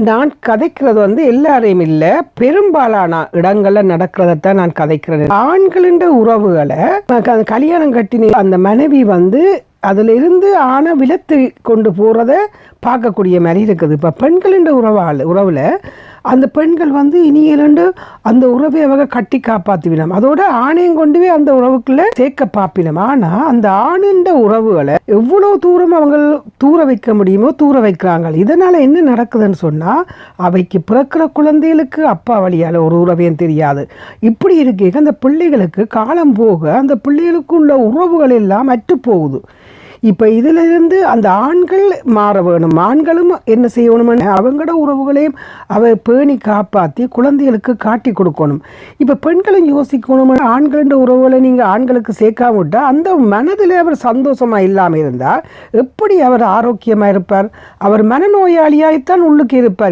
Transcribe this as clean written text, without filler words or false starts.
நான் கதைக்கிறது எல்லாரையும் இல்ல, பெரும்பாலான இடங்கள்ல நடக்கிறதைத்தான் நான் கதைக்கிறேன். ஆண்களின் உறவுகளை கல்யாணம் கட்டின அந்த மனைவி அதுல இருந்து ஆணை விலத்து கொண்டு போறத பார்க்கக்கூடிய மாதிரி இருக்குது. இப்போ பெண்களின் உறவுல அந்த பெண்கள் இனியிலண்டு அந்த உறவை அவங்க கட்டி காப்பாற்றுவினோம், அதோட ஆணையம் கொண்டு போய் அந்த உறவுக்குள்ள சேர்க்க பார்ப்பினோம். ஆனால் அந்த ஆணின் உறவுகளை எவ்வளோ தூரம் அவங்க தூர வைக்க முடியுமோ தூர வைக்கிறாங்க. இதனால் என்ன நடக்குதுன்னு சொன்னால், அவைக்கு பிறக்கிற குழந்தைகளுக்கு அப்பா வழியால் ஒரு உறவையும் தெரியாது. இப்படி இருக்க அந்த பிள்ளைகளுக்கு காலம் போக அந்த பிள்ளைகளுக்கு உள்ள உறவுகள் எல்லாம் அற்று போகுது. இப்போ இதிலிருந்து அந்த ஆண்கள் மாற வேணும். ஆண்களும் என்ன செய்யணும், அவங்களோட உறவுகளையும் பேணி காப்பாற்றி குழந்தைகளுக்கு காட்டி கொடுக்கணும். இப்போ பெண்களும் யோசிக்கணும், ஆண்களின் உறவுகளை நீங்கள் ஆண்களுக்கு சேர்க்காம விட்டால் அந்த மனதில் அவர் சந்தோஷமாக இல்லாமல் இருந்தால் எப்படி அவர் ஆரோக்கியமாக இருப்பார்? அவர் மனநோயாளியாகத்தான் உள்ளுக்கு இருப்பார்.